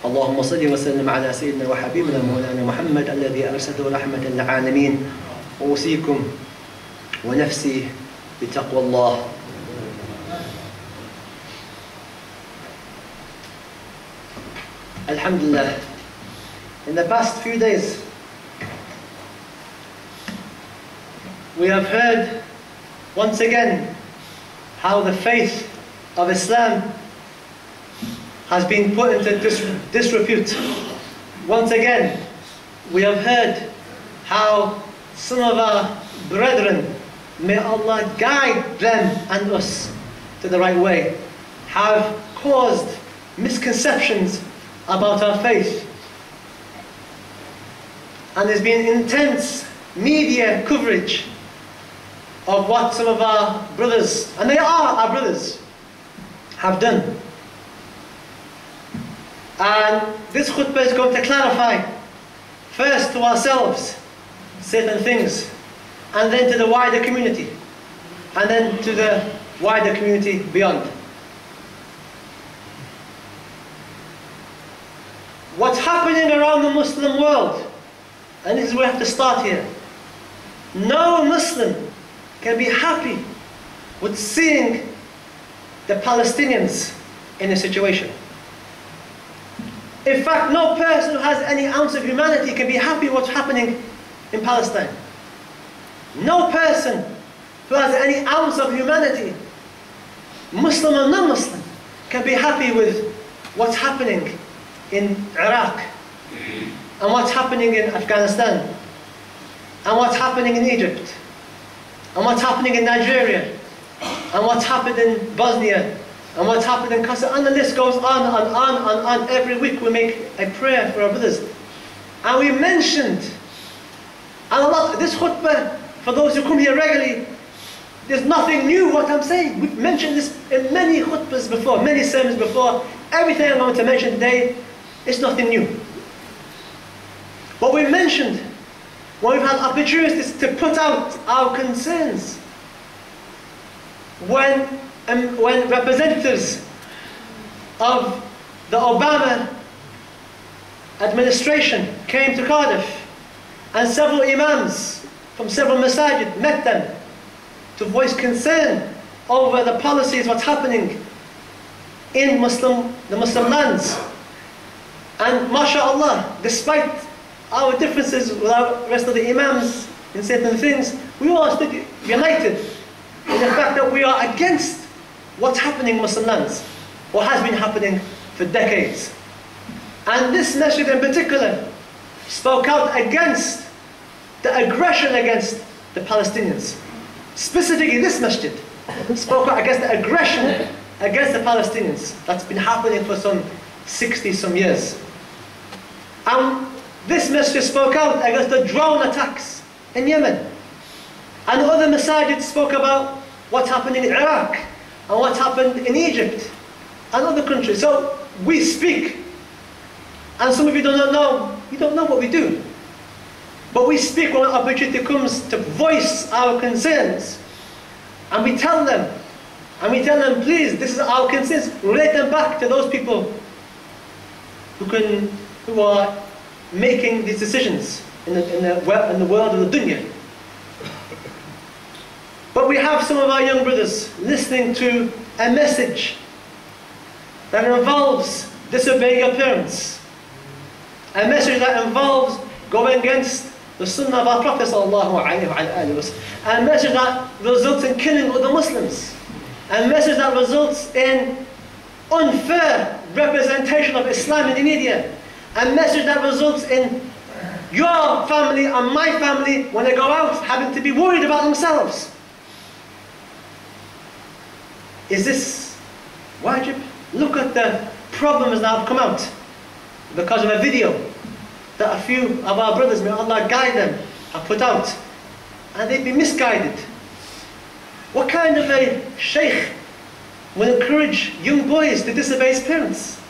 اللهم صل وسلم على سيدنا وحبيبنا مولانا محمد الذي أرسله رحمة للعالمين وأوصيكم ونفسي بتقوى الله. Alhamdulillah, in the past few days we have heard once again how the faith of Islam has been put into disrepute. Once again, we have heard how some of our brethren, may Allah guide them and us to the right way, have caused misconceptions about our faith. And there's been intense media coverage of what some of our brothers, and they are our brothers, have done. And this khutbah is going to clarify, first to ourselves, certain things, and then to the wider community, and then to the wider community beyond. What's happening around the Muslim world, and this is where we have to start here. No Muslim can be happy with seeing the Palestinians in a situation. In fact, no person who has any ounce of humanity can be happy with what's happening in Palestine. No person who has any ounce of humanity, Muslim or non-Muslim, can be happy with what's happening in Iraq, and what's happening in Afghanistan, and what's happening in Egypt, and what's happening in Nigeria, and what's happened in Bosnia, and what's happened in Kosovo, and the list goes on and on and on. Every week we make a prayer for our brothers. And we mentioned, and a lot, this khutbah, for those who come here regularly, there's nothing new what I'm saying. We've mentioned this in many khutbahs before, many sermons before. Everything I'm going to mention today is nothing new. What we mentioned, when we've had opportunities to put out our concerns, when representatives of the Obama administration came to Cardiff, and several imams from several masajid met them to voice concern over the policies, what's happening in the Muslim lands. And mashallah, despite our differences with the rest of the imams in certain things, we all stood united in the fact that we are against what's happening in Muslim lands, what has been happening for decades. And this masjid in particular spoke out against the aggression against the Palestinians. Specifically this masjid spoke out against the aggression against the Palestinians that's been happening for some 60-some years. And this masjid spoke out against the drone attacks in Yemen. And other masajid spoke about what's happened in Iraq, and what's happened in Egypt, and other countries. So we speak, and some of you don't know what we do. But we speak when an opportunity comes to voice our concerns, and we tell them, please, this is our concerns, relate them back to those people who are making these decisions in the world of the dunya. But we have some of our young brothers listening to a message that involves disobeying your parents, a message that involves going against the sunnah of our Prophet sallallahu alaihi wasallam, a message that results in killing other Muslims, a message that results in unfair representation of Islam in the media, a message that results in your family and my family, when they go out, having to be worried about themselves. Is this wajib? Look at the problems that have come out because of a video that a few of our brothers, may Allah guide them, have put out, and they've been misguided. What kind of a Shaykh will encourage young boys to disobey his parents?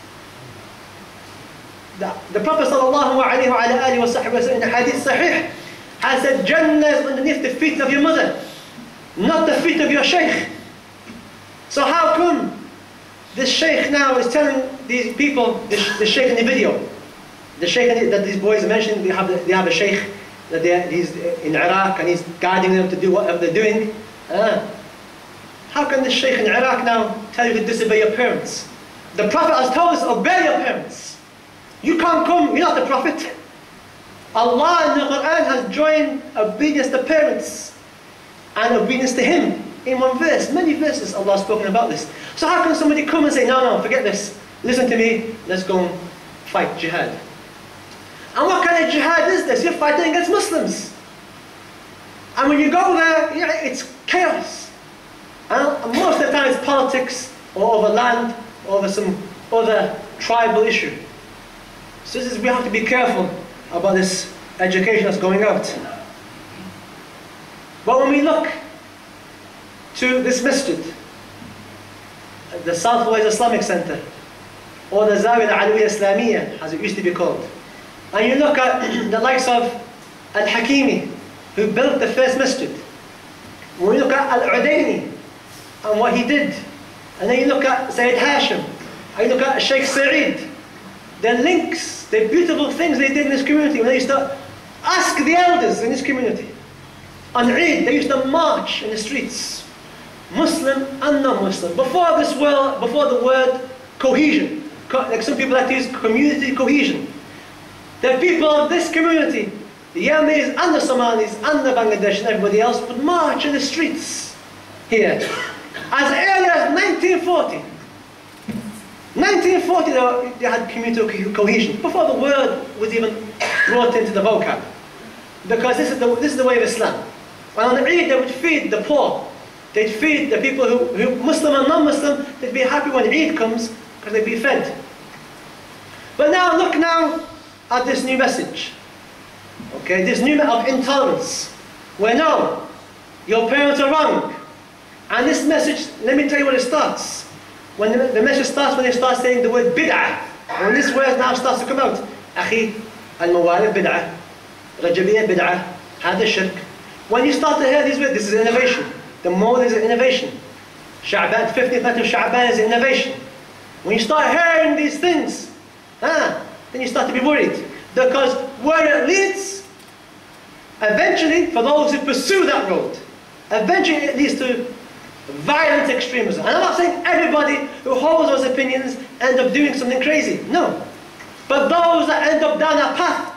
The Prophet sallallahu alaihi wasallam in the hadith sahih has said, Jannah is underneath the feet of your mother, not the feet of your Shaykh. So how come this Shaykh now is telling these people, the Shaykh in the video, the Shaykh that these boys mentioned, they have a Shaykh that he's in Iraq and he's guiding them to do whatever they're doing. How can the Shaykh in Iraq now tell you to disobey your parents? The Prophet has told us, obey your parents. You can't come, you're not the Prophet. Allah in the Quran has joined obedience to parents and obedience to Him in one verse. Many verses Allah has spoken about this. So how can somebody come and say, no, forget this, listen to me, let's go and fight jihad? And what kind of jihad is this? You're fighting against Muslims. And when you go there, it's chaos. And most of the time it's politics, or over land, or over some other tribal issue. So we have to be careful about this education that's going out. But when we look to this masjid, the Southwest Islamic Center, or the Zawiyah Alawiyya Islamiyya, as it used to be called, and you look at the likes of Al-Hakimi, who built the first masjid, when you look at Al-Udaini, and what he did, and then you look at Sayyid Hashim, and you look at Shaykh Sa'id, the links, the beautiful things they did in this community. When they used to ask the elders in this community, on Eid they used to march in the streets, Muslim and non-Muslim, before this world, before the word cohesion, like some people like to use community cohesion. The people of this community, the Yemenis and the Somalis and the Bangladesh and everybody else, would march in the streets here. As early as 1940. 1940 they had community cohesion, before the word was even brought into the vocab. Because this is the way of Islam. And on Eid they would feed the poor. They'd feed the people who Muslim and non-Muslim, they'd be happy when Eid comes, because they'd be fed. But now, look now at this new message. Okay, this new message of intolerance. Where no, your parents are wrong. And this message, let me tell you what it starts. When the message starts, when they start saying the word bid'ah. When this word now starts to come out. Akhi, al-mawalid bid'ah, rajabiyya bid'ah, hada shirk. When you start to hear these words, this is innovation. The Mawlid is an innovation. Sha'ban, 50th night of Sha'ban is innovation. When you start hearing these things, then you start to be worried. Because where it leads, eventually, for those who pursue that road, eventually it leads to violent extremism. And I'm not saying everybody who holds those opinions end up doing something crazy. No. But those that end up down that path,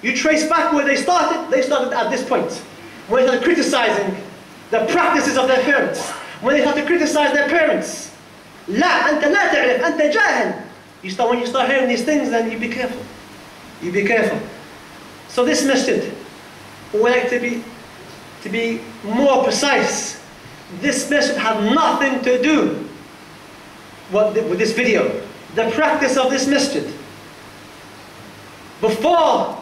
you trace back where they started at this point. When they started criticizing the practices of their parents. When they started to criticize their parents. لا أنت لا تعرف أنت جاهل. When you start hearing these things, then you be careful. You be careful. So this masjid, we would like to be more precise. This masjid had nothing to do with this video. The practice of this masjid, before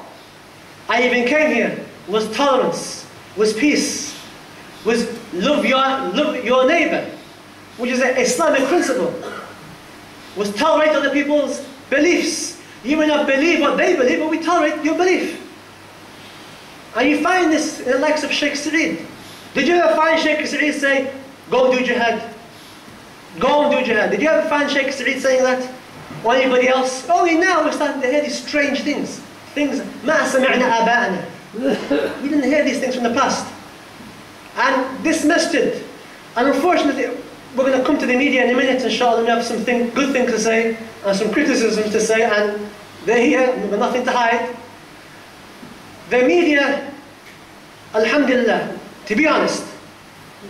I even came here, was tolerance, was peace, was love your neighbor, which is an Islamic principle, was tolerate other people's beliefs. You may not believe what they believe, but we tolerate your belief. And you find this in the likes of Shaykh Sa'id. Did you ever find Shaykh Sa'id say, go do jihad? Go and do jihad. Did you ever find Shaykh Sa'id saying that? Or anybody else? Only now we're starting to hear these strange things. Things, مَا سَمِعْنَا آبَاءَنَا. We didn't hear these things from the past. And this masjid, and unfortunately, we're going to come to the media in a minute, inshallah, and we have some good things to say, and some criticisms to say, and they're here, we've got nothing to hide. The media, alhamdulillah, to be honest,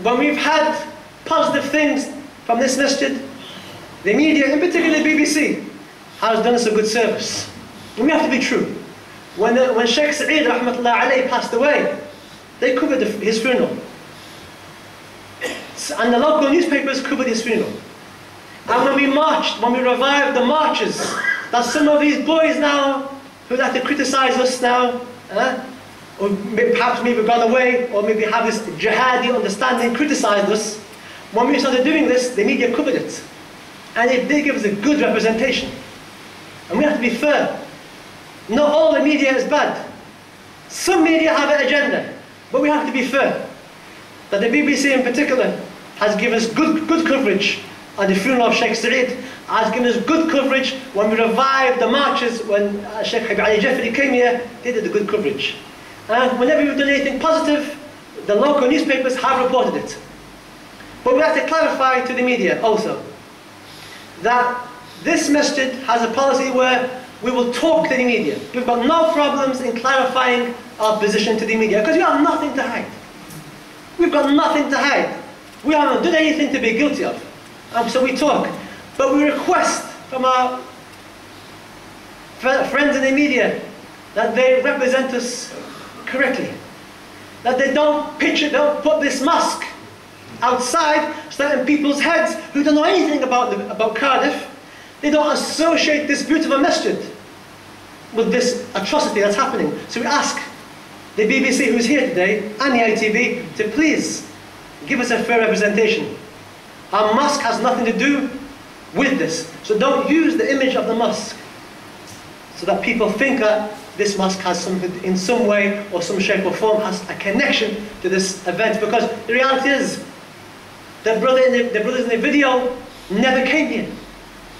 when we've had positive things from this masjid, the media, in particular the BBC, has done us a good service. And we have to be true. When Shaykh Sa'id rahmatullah alayhi passed away, they covered his funeral. And the local newspapers covered his funeral. And when we marched, when we revived the marches, that some of these boys now, who like to criticize us now, or perhaps maybe gone away, or maybe have this jihadi understanding, criticized us. When we started doing this, the media covered it. And it did give us a good representation. And we have to be fair. Not all the media is bad. Some media have an agenda, but we have to be fair. That the BBC in particular has given us good coverage at the funeral of Shaykh Saeed, has given us good coverage. When we revived the marches, when Shaykh Habib Ali Jafri came here, they did a good coverage. And whenever we've done anything positive, the local newspapers have reported it. But we have to clarify to the media also that this masjid has a policy where we will talk to the media. We've got no problems in clarifying our position to the media because we have nothing to hide. We've got nothing to hide. We haven't done anything to be guilty of. So we talk. But we request from our friends in the media that they represent us correctly. That they don't put this mosque outside certain people's heads who don't know anything about Cardiff. They don't associate this beautiful masjid with this atrocity that's happening. So we ask the BBC who's here today and the ITV to please give us a fair representation. Our mosque has nothing to do with this. So don't use the image of the mosque so that people think that this mosque has something, in some way or some shape or form, has a connection to this event. Because the reality is, the brothers in the video never came here.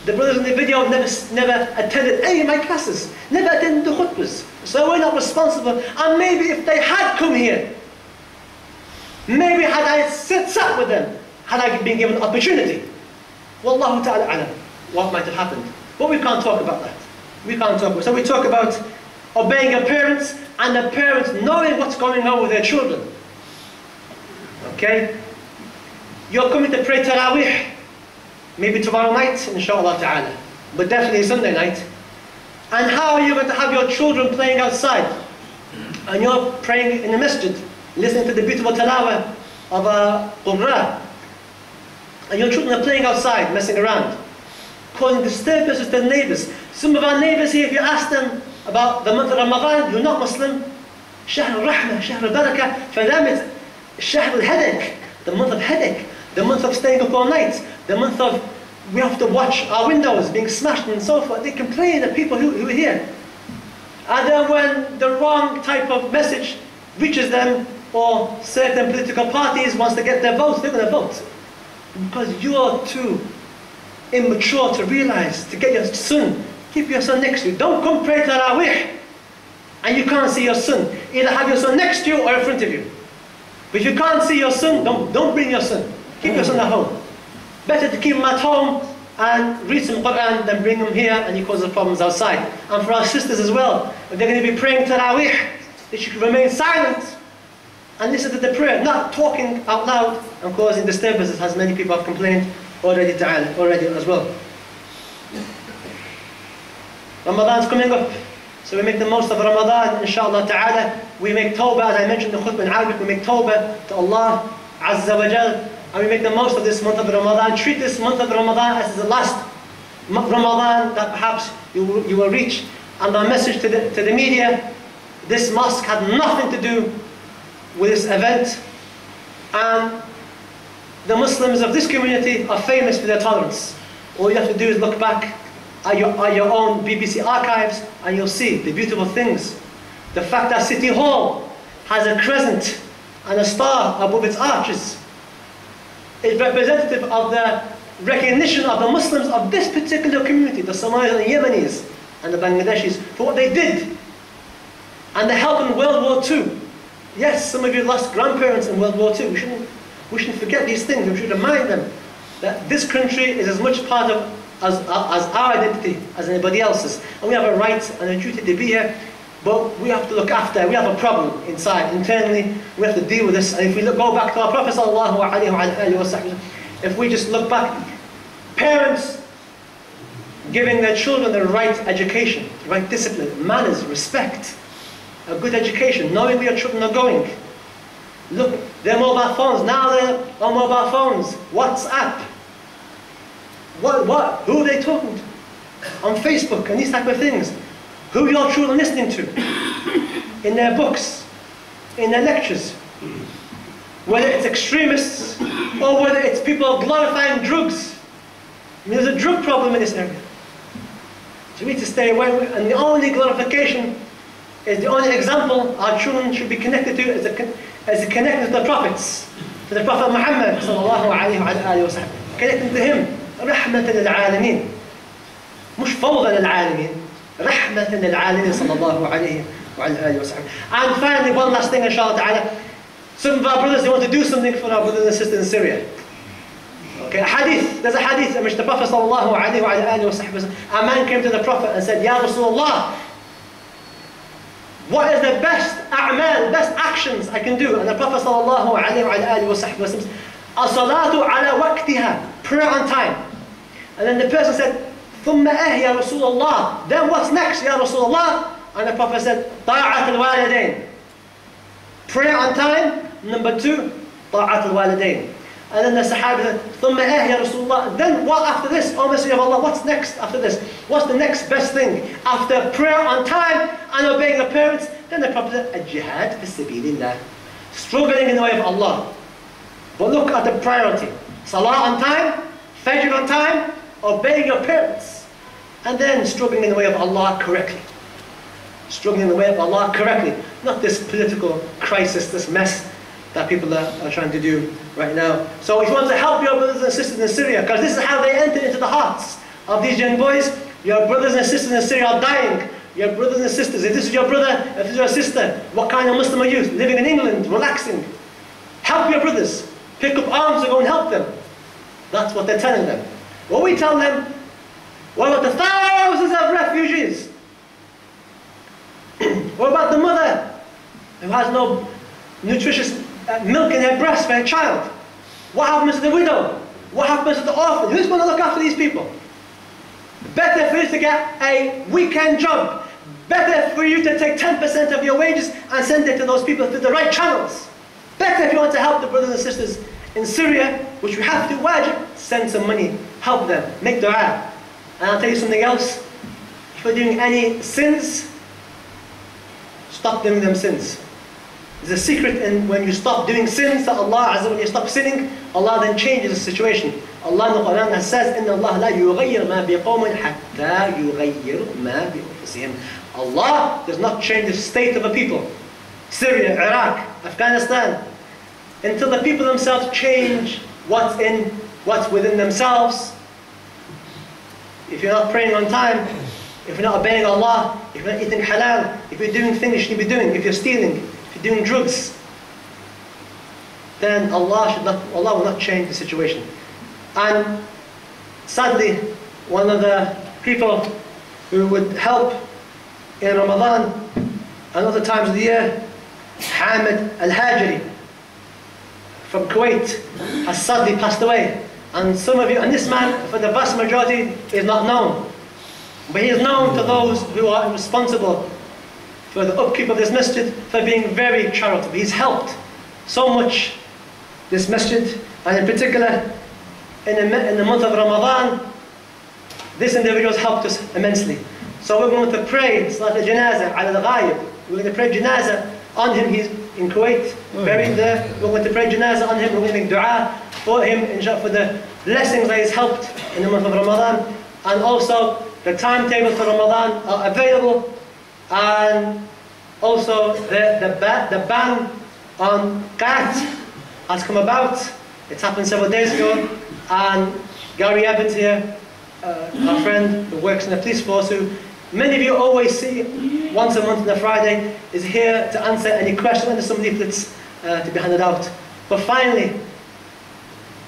The brothers in the video never attended any of my classes, never attended the khutbahs. So we're not responsible. And maybe if they had come here, maybe had I sat with them, had I been given an opportunity, Wallahu ta'ala alam, what might have happened. But we can't talk about that. We can't talk about. So we talk about obeying your parents and the parents knowing what's going on with their children. Okay? You're coming to pray Taraweeh, maybe tomorrow night, inshaAllah ta'ala, but definitely Sunday night. And how are you going to have your children playing outside? And you're praying in the masjid, listening to the beautiful tilawah of a qurra. And your children are playing outside, messing around, causing disturbances to the neighbours. Some of our neighbours here, if you ask them about the month of Ramadan, who are not Muslim, Shahr al-Rahmah, Shahr al-Barakah, for them it's Shahr al-Headache, the month of headache, the month of staying up all night, the month of we have to watch our windows being smashed and so forth. They complain to people who are here. And then when the wrong type of message reaches them, or certain political parties wants to get their votes, they're going to vote. Because you're too immature to realize, to get your son, keep your son next to you. Don't come pray Taraweeh and you can't see your son. Either have your son next to you or in front of you. But if you can't see your son, don't bring your son. Keep your son at home. Better to keep him at home and read some Quran than bring him here and he causes problems outside. And for our sisters as well, if they're going to be praying Taraweeh, they should remain silent and listen to the prayer, not talking out loud and causing disturbances, as many people have complained already as well. Ramadan's coming up, so we make the most of Ramadan, inshaAllah ta'ala. We make tawbah, as I mentioned in the khutbah in Arabic, we make tawbah to Allah Azza wa Jal, and we make the most of this month of Ramadan. Treat this month of Ramadan as the last Ramadan that perhaps you will reach. And our message to the media, this mosque had nothing to do with this event, and the Muslims of this community are famous for their tolerance. All you have to do is look back at your own BBC archives and you'll see the beautiful things. The fact that City Hall has a crescent and a star above its arches is representative of the recognition of the Muslims of this particular community, the Somalis and the Yemenis and the Bangladeshis, for what they did and the help in World War II. Yes, some of you lost grandparents in World War II. We shouldn't forget these things. We should remind them that this country is as much part of as our identity as anybody else's. And we have a right and a duty to be here, but we have to look after. We have a problem inside, internally. We have to deal with this. And if we go back to our Prophet sallallahu alaihi wasallam, if we just look back, parents giving their children the right education, the right discipline, manners, respect, a good education, knowing where your children are going. Look, their mobile phones, now they're on mobile phones, WhatsApp. Who are they talking to? On Facebook and these type of things. Who are your children listening to? In their books, in their lectures. Whether it's extremists or whether it's people glorifying drugs. I mean, there's a drug problem in this area. So we need to stay away. And the only glorification is the only example our children should be connected to is the connection to the prophets, to the Prophet Muhammad sallallahu alaihi wasallam, connecting to him. رحمة للعالمين. مش فوضى للعالمين. رحمة للعالمين صلى الله عليه وعلى آله وسلم. And finally, one last thing, inshallah ta'ala. Some of our brothers, they want to do something for our brothers and sisters in Syria. Okay, a hadith. There's a hadith in which the Prophet sallallahu alaihi wa alihi wasallam, a man came to the Prophet and said, Ya Rasulullah, what is the best a'mal, best actions I can do? And the Prophet sallallahu alaihi wa alihi wasallam said, as-salatu ala waqtiha, prayer on time. And then the person said, thumma ya Rasulullah, then what's next, Ya Rasulullah? And the Prophet said, ta'at al-walidain, prayer on time. Number 2, ta'at al-walidain. And then the Sahaba said, thumma ya Rasulullah, then what after this? O Messenger of Allah, what's next after this? What's the next best thing? After prayer on time and obeying your parents? Then the Prophet said, Jihad fi sabilillah, struggling in the way of Allah. But look at the priority. Salah on time, Fajr on time, obeying your parents, and then struggling in the way of Allah correctly. Struggling in the way of Allah correctly. Not this political crisis, this mess that people are trying to do right now. So if you want to help your brothers and sisters in Syria, because this is how they enter into the hearts of these young boys, your brothers and sisters in Syria are dying. Your brothers and sisters, if this is your brother, if this is your sister, what kind of Muslim are you? Living in England, relaxing. Help your brothers. Pick up arms and go and help them. That's what they're telling them. What we tell them, what about the thousands of refugees? What about the mother who has no nutritious milk in her breast for her child? What happens to the widow? What happens to the orphan? Who's going to look after these people? Better for you to get a weekend job. Better for you to take 10% of your wages and send it to those people through the right channels. Better if you want to help the brothers and sisters in Syria, which we have to wajib, send some money, help them, make dua. And I'll tell you something else. If you're doing any sins, stop doing them sins. There's a secret in when you stop doing sins that Allah Azza wa Jalla, you stop sinning, Allah then changes the situation. Allah in the Quran says, إِنَّ اللَّهَ لَا يُغَيِّرْ مَا بِقَوْمٍ حَتَّى يُغَيِّرْ مَا بِأَنفُسِهِمْ. Allah does not change the state of a people. Syria, Iraq, Afghanistan, until the people themselves change what's within themselves. If you're not praying on time, if you're not obeying Allah, if you're not eating halal, if you're doing things you shouldn't be doing, if you're stealing, if you're doing drugs, then Allah will not change the situation. And sadly, one of the people who would help in Ramadan and other times of the year, Hamid Al-Hajri from Kuwait, has sadly passed away. And some of you, and this man, for the vast majority, is not known. But he is known to those who are responsible for the upkeep of this masjid for being very charitable. He's helped so much this masjid, and in particular, in the month of Ramadan, this individual has helped us immensely. So we're going to pray Salat al-Janazah ala al-Ghaib. We're going to pray Janazah on him. He's in Kuwait, buried there. We're going to pray Janazah on him. We're going to make dua for him, for the blessings that he's helped in the month of Ramadan. And also, the timetable for Ramadan are available. And also, the ban on qat has come about. It's happened several days ago. And Gary Evans here, our friend who works in the police force, who many of you always see once a month on a Friday, is here to answer any questions. There's some leaflets to be handed out. But finally,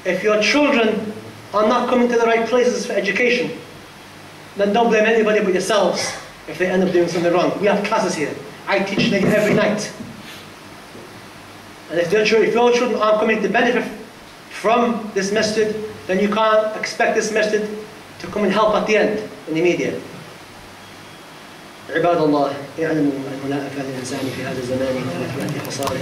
if your children are not coming to the right places for education, then don't blame anybody but yourselves if they end up doing something wrong. We have classes here. I teach every night. And if your children aren't coming to benefit from this masjid, then you can't expect this masjid to come and help at the end, in the immediate. عباد الله اعلموا أنه لا أفعل الإنسان في هذا الزمان ثلاث خصائص